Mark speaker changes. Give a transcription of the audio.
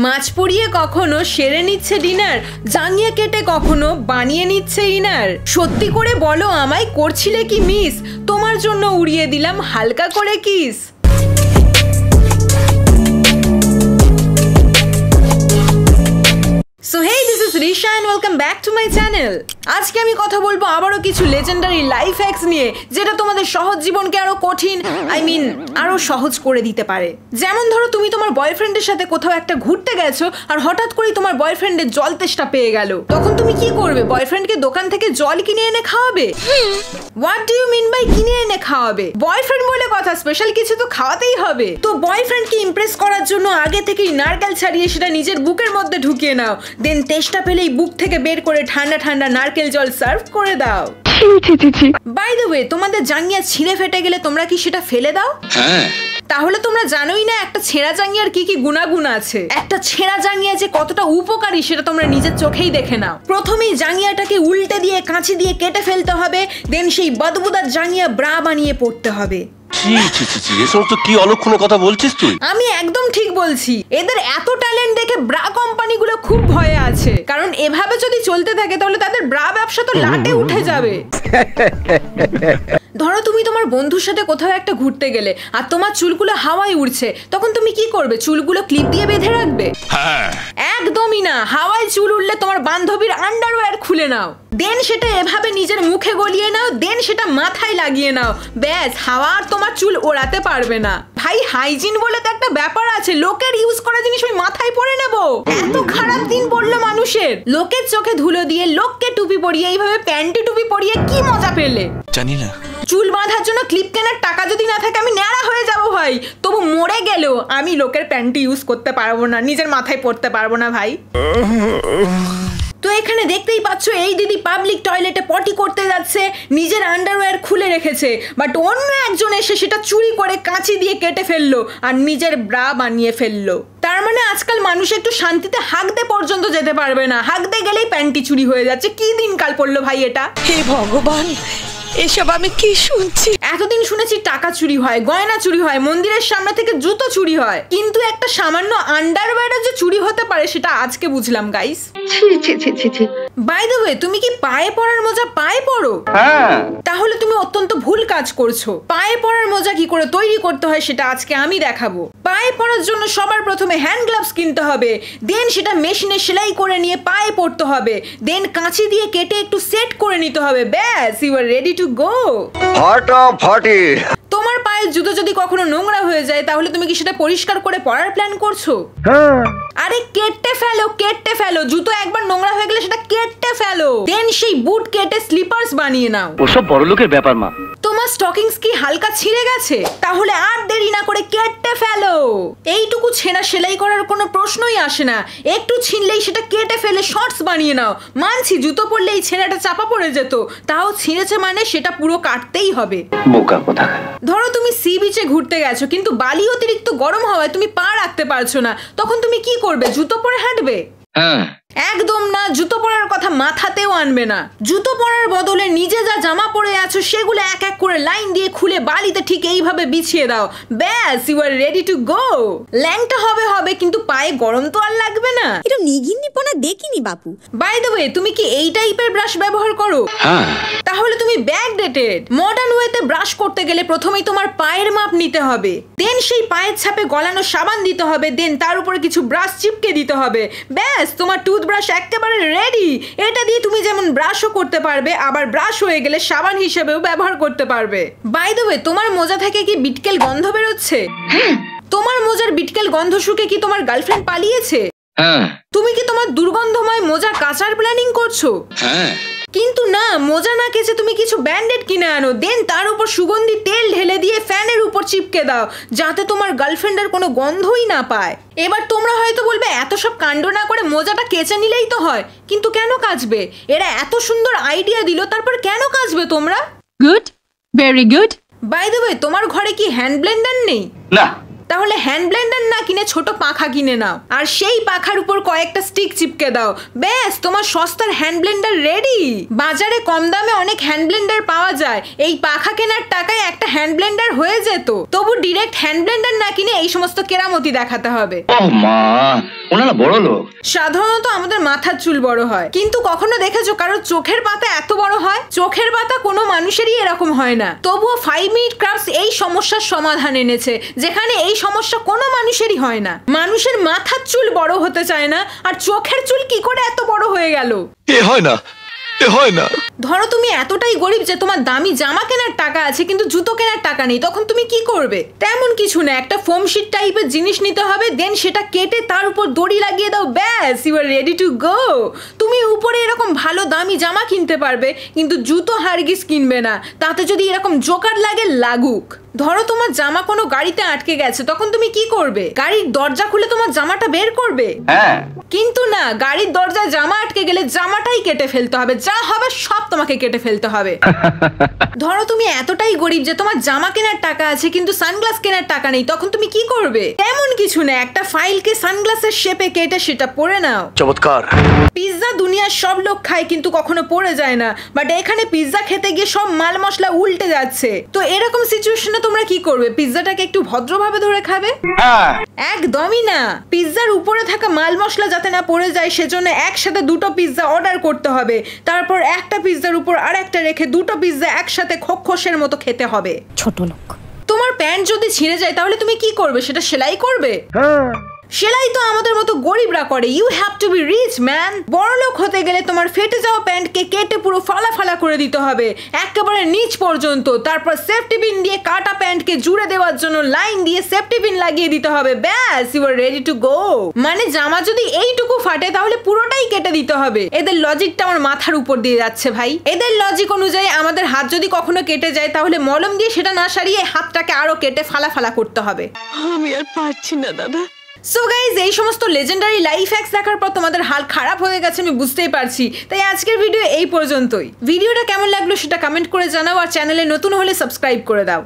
Speaker 1: মাছ পুড়িয়ে কখনো সেরে নিচ্ছে ডিনার, জাঙ্গিয়া কেটে কখনো বানিয়ে নিচ্ছে ইনার। সত্যি করে বলো আমায় করছিলে কি মিস, তোমার জন্য উড়িয়ে দিলাম হালকা করে kiss. So hey, this is Risha and welcome back to my channel. আজকে আমি কথা বলবো আবারও কিছু লেজেন্ডারি লাইফ হ্যাকস নিয়ে, যেটা তোমাদের সহজ জীবনকে আরো কঠিন আরো সহজ করে দিতে পারে। যেমন ধরো তুমি তোমার বয়ফ্রেন্ডের সাথে কোথাও একটা ঘুরতে গেছো আর হঠাৎ করে তোমার বয়ফ্রেন্ডের জল তেষ্টা পেয়ে গেল। তখন তুমি কি করবে? বয়ফ্রেন্ডকে দোকান থেকে জল কিনে এনে খাওয়াবে? What do you mean by কিনে এনে খাওয়াবে? বয়ফ্রেন্ড বলে কথা, স্পেশাল কিছু তো খাওয়াতেই হবে। তো বয়ফ্রেন্ডকে ইমপ্রেস করার জন্য আগে থেকেই নারকেল ছাড়িয়ে সেটা নিজের বুকের মধ্যে ঢুকিয়ে নাও, দেন তেষ্টা পেলেই বুক থেকে বের করে ঠান্ডা ঠান্ডা নারকেল জল সার্ভ করে দাও। বাই দ্য ওয়ে, তোমাদের জাঙ্গিয়া ছিঁড়ে ফেটে গেলে তোমরা কি সেটা ফেলে দাও? হ্যাঁ। তাহলে তোমরা জানোই না একটা ছেঁড়া জাঙ্গিয়ার কি কি গুণাগুণ আছে। একটা ছেঁড়া জাঙ্গিয়া যে কতটা উপকারী সেটা তোমরা নিজের চোখেই দেখে নাও। প্রথমেই জাঙ্গিয়াটাকে উল্টে দিয়ে কাঁচি দিয়ে কেটে ফেলতে হবে, দেন সেই বদবুদার জাঙ্গিয়া ব্রা বানিয়ে পড়তে হবে।
Speaker 2: এসব তো কি অলক্ষণে কথা বলছিস তুই?
Speaker 1: আমি একদম ঠিক বলছি। এদের এত ট্যালেন্ট দেখে ব্রা কোম্পানিগুলো খুব ভয়ে আছে, কারণ এভাবে যদি চলতে থাকে তাহলে তাদের ব্রা ব্যবসা তো লাটে উঠে যাবে। ধরো তুমি তোমার বন্ধুর সাথে কোথাও একটা ঘুরতে গেলে আর তোমার চুলগুলো হাওয়ায় উড়ছে, তখন তুমি কি করবে? চুলগুলো ক্লিপ দিয়ে বেঁধে রাখবে? একদমই না। হাওয়ায় চুল উড়লে তোমার বান্ধবীর আন্ডারওয়্যার খুলে নাও, দেন সেটা এভাবে নিজের মুখে গলিয়ে নাও, দেন সেটা মাথায় লাগিয়ে নাও। ব্যাস, হাওয়া আর তোমার চুল ওড়াতে পারবে না। ভাই, হাইজিন বলে তো একটা ব্যাপার আছে। লোকের ইউজ করা জিনিস আমি মাথায় পরে নেব? এত খারাপ দিন পড়লো মানুষের। লোকের চোখে ধুলো দিয়ে, লোককে টুপি পরিয়ে, এইভাবে প্যান্টি টুপি পরিয়ে কি মজা পেলে? জানি না। চুল বাঁধার জন্য ক্লিপ কেনার টাকা যদি না থাকে আমি ন্যাড়া হয়ে যাবো ভাই। তবু মরে গেলেও আমি লোকের প্যান্টি ইউজ করতে পারবো না, নিজের মাথায় পড়তে পারবো না ভাই। তো এখানে দেখতেই পাচ্ছ এই দিদি পাবলিক টয়লেটে পটি করতে যাচ্ছে, নিজের আন্ডারওয়্যার খুলে রেখেছে, বাট অন্য একজন এসে সেটা চুরি করে কাঁচি দিয়ে কেটে ফেললো আর নিজের ব্রা বানিয়ে ফেললো। তার মানে আজকাল মানুষ একটু শান্তিতে হাঁকতে পর্যন্ত যেতে পারবে না, হাঁকতে গেলেই প্যান্টি চুরি হয়ে যাচ্ছে। কি দিনকাল পড়লো ভাই এটা!
Speaker 3: হে ভগবান, এসব আমি কি শুনছি?
Speaker 1: এতদিন শুনেছি টাকা চুরি হয়, গয়না চুরি হয়, মন্দিরের সামনে থেকে জুতো চুরি হয়, কিন্তু একটা সামান্য আন্ডারওয়্যারও যে চুরি হতে পারে সেটা আজকে বুঝলাম গাইস। বাই দ্য ওয়ে, তুমি কি পায়ে পরার মোজা পায়ে পরো? হ্যাঁ। তাহলে তুমি অত্যন্ত ভুল কাজ করছো। পায়ে পরার মোজা কি করে তৈরি করতে হয় সেটা আজকে আমি দেখাবো। পায়ে পরার জন্য সবার প্রথমে হ্যান্ড গ্লাভস কিনতে হবে, দেন সেটা মেশিনে সেলাই করে নিয়ে পায়ে পরতে হবে, দেন কাঁচি দিয়ে কেটে একটু সেট করে নিতে হবে। ব্যাস, you are ready to go.
Speaker 2: ফাটাফাটি।
Speaker 1: তোমার পায়ের জুতো যদি কখনো নোংরা হয়ে যায় তাহলে তুমি কি সেটা পরিষ্কার করে পরার প্ল্যান করছো? আরে কেটে ফেলো, কেটে ফেলো। জুতো একবার নোংরা হয়ে গেলে সেটা কেটে ফেলো, দেন সেই বুট কেটে স্লিপার্স বানিয়ে নাও।
Speaker 2: ওসব বড় লোকের ব্যাপার মা।
Speaker 1: তোমার স্টকিংস কি হালকা ছিঁড়ে গেছে? তাহলে আর দেরি না করে কেটে ফেলো। এইটুকু ছেঁড়া সেলাই করার কোনো প্রশ্নই আসে না, একটু ছিঁড়লেই সেটা কেটে ফেলে শর্টস বানিয়ে নাও। মানছি জুতো পরলে এই ছেঁড়াটা চাপা পড়ে যেত, তাও ছিঁড়েছে মানে সেটা পুরো কাটতেই হবে। বোকা কোথাকার। ধরো তুমি সি বিচে ঘুরতে গেছো, কিন্তু বালি অতিরিক্ত গরম হওয়ায় তুমি পা রাখতে পারছো না, তখন তুমি কি করবে? জুতো পরে হাঁটবে? হ্যাঁ। একদম না, জুতো পরার কথা মাথাতেও আনবে না। জুতো পরার বদলে নিজে যা জামা পরে আছো সেগুলো এক এক করে লাইন দিয়ে খুলে বালিতে ঠিক এইভাবে বিছিয়ে দাও। ব্যাস, you are ready to go. ল্যাংটা হবে কিন্তু পায়ে গরম তো আর লাগবে না।
Speaker 3: এটা নিগিন্নিপনা দেখিনি বাপু।
Speaker 1: বাই দ্য ওয়ে, তুমি কি এই টাইপের ব্রাশ ব্যবহার করো? হ্যাঁ। তাহলে তুমি ব্যাকডেটেড। মডার্ন ওয়েতে ব্রাশ করতে গেলে প্রথমেই তোমার পায়ের মাপ নিতে হবে, দেন সেই পায়ের ছাপে গলানো সাবান দিতে হবে, দেন তার উপরে কিছু ব্রাশ চিপকে দিতে হবে। ব্যাস, তোমার টুথব্রাশ একেবারে রেডি। এটা দিয়ে তুমি যেমন ব্রাশও করতে পারবে, আবার ব্রাশ হয়ে গেলে সাবান হিসেবেও ব্যবহার করতে পারবে। বাই দ্য ওয়ে, তোমার মোজা থেকে কি বিটকেল গন্ধ বেরোচ্ছে? তোমার মোজার বিটকেল গন্ধ শুকে কি তোমার গার্লফ্রেন্ড পালিয়েছে? হ্যাঁ। তুমি কি তোমার দুর্গন্ধময় মোজা কাচার প্ল্যানিং করছো? হ্যাঁ। কিন্তু না, মোজা না কেচে তুমি কিছু ব্যান্ডেড কিনে আনো, দেন তার উপর সুগন্ধি তেল ঢেলে দিয়ে ফ্যানের উপর চিপকে দাও, যাতে তোমার গার্লফ্রেন্ডের কোনো গন্ধই না পায়। এবার তোমরা হয়তো বলবে এত সব কাণ্ড না করে মোজাটা কেচে নিলেই তো হয়, কিন্তু কেন কাচবে? এরা এত সুন্দর আইডিয়া দিল, তারপর কেন কাচবে তোমরা? Good, very good. By the way, তোমার ঘরে কি হ্যান্ড ব্লেন্ডার নেই? না। তাহলে হ্যান্ড ব্লেন্ডার না কিনে ছোট পাখা কিনে নাও, আর সেই পাখার উপর কয়েকটা স্টিক চিপকে দাও, ব্যাস তোমার সস্তার হ্যান্ড ব্লেন্ডার রেডি। বাজারে কম দামে অনেক হ্যান্ড ব্লেন্ডার পাওয়া যায়, এই পাখা কেনার টাকায় একটা হ্যান্ড ব্লেন্ডার হয়ে যেত। তবু ডিরেক্ট হ্যান্ড ব্লেন্ডার না কিনে এই সমস্ত কেরামতি দেখাতে হবে।
Speaker 4: ওনারা বড় লোক।
Speaker 1: সাধারণত আমাদের মাথার চুল বড় হয়, কিন্তু কখনো দেখেছো কারোর চোখের পাতা এত বড় হয়? চোখের পাতা কোনো মানুষেরই এরকম হয় না। তবুও 5 মিনিট ক্রাফটস এই সমস্যার সমাধান এনেছে, যেখানে এই সমস্যা কোনো মানুষেরই হয় না। মানুষের মাথার চুল বড় হতে চায় না, আর চোখের চুল কি করে এত বড় হয়ে গেল?
Speaker 4: হয় না।
Speaker 1: ধরো তুমি এতটাই গরিব যে তোমার দামি জামা কেনার টাকা আছে কিন্তু জুতো কেনার টাকা নেই, তখন তুমি কি করবে? তেমন কিছু না, একটা ফোম শিট টাইপের জিনিস নিতে হবে, দেন সেটা কেটে তার উপর দড়ি লাগিয়ে দাও, ব্যাস you are ready to go. তুমি উপরে এরকম ভালো দামি জামা কিনতে পারবে, কিন্তু জুতো হারগিস কিনবে না, তাতে যদি এরকম জোকার লাগে লাগুক। ধরো তোমার জামা কোনো গাড়িতে আটকে গেছে, তখন তুমি কি করবে? গাড়ির দরজা খুলে তোমার জামাটা বের করবে?
Speaker 4: হ্যাঁ।
Speaker 1: কিন্তু না, গাড়ির দরজায় জামা আটকে গেলে জামাটাই কেটে ফেলতে হবে, যা হবে সব তোমাকে কেটে ফেলতে হবে। ধরো তুমি এতটাই গরিব যে তোমার জামা কেনার টাকা আছে কিন্তু সানগ্লাস কেনার টাকা নেই, তখন তুমি কি করবে? তেমন কিছু না, একটা ফাইলকে সানগ্লাসের শেপে কেটে সেটা পরে নাও।
Speaker 2: চমৎকার।
Speaker 1: পিৎজা দুনিয়ার সব লোক খায় কিন্তু কখনো পড়ে যায় না, বাট এখানে পিৎজা খেতে গিয়ে সব মাল মশলা উল্টে যাচ্ছে। তো এরকম সিচুয়েশনে তোমরা কি করবে? পিৎজাটাকে একটু ভদ্রভাবে ধরে খাবে? একদমই না, পিৎজার উপরে থাকা মাল মশলা যাতে না পড়ে যায় সেজন্য একসাথে দুটো পিৎজা অর্ডার করতে হবে, তারপর একটা পিৎজার উপর আরেকটা রেখে দুটো পিৎজা একসাথে খোকখোসের মতো খেতে হবে।
Speaker 3: ছোট লোক।
Speaker 1: তোমার প্যান্ট যদি ছিঁড়ে যায় তাহলে তুমি কি করবে? সেটা সেলাই করবে? সেলাই তো আমাদের মতো গরিবরা করে। You have to be rich man. বড়লোক হতে গেলে তোমার ফেটে যাওয়া প্যান্টকে কেটে পুরো ফালা ফালা করে দিতে হবে একেবারে নিচ পর্যন্ত, তারপর সেফটি পিন দিয়ে কাটা প্যান্টকে জুড়ে দেওয়ার জন্য লাইন দিয়ে সেফটি পিন লাগিয়ে দিতে হবে, ব্যাস you are ready to go. মানে জামা যদি এইটুকু ফাটে তাহলে পুরোটাই কেটে দিতে হবে। এদের লজিকটা আমার মাথার উপর দিয়ে যাচ্ছে ভাই। এদের লজিক অনুযায়ী আমাদের হাত যদি কখনো কেটে যায় তাহলে মলম দিয়ে সেটা না সারিয়ে হাতটাকে আরো কেটে ফালা ফালা করতে হবে।
Speaker 3: আমি আর পারছি না দাদা।
Speaker 1: সো গাইজ, এই সমস্ত লেজেন্ডারি লাইফ হ্যাক্স দেখার পর তোমাদের হাল খারাপ হয়ে গেছে আমি বুঝতেই পারছি, তাই আজকের ভিডিও এই পর্যন্তই। ভিডিওটা কেমন লাগলো সেটা কমেন্ট করে জানাও, আর চ্যানেলে নতুন হলে সাবস্ক্রাইব করে দাও।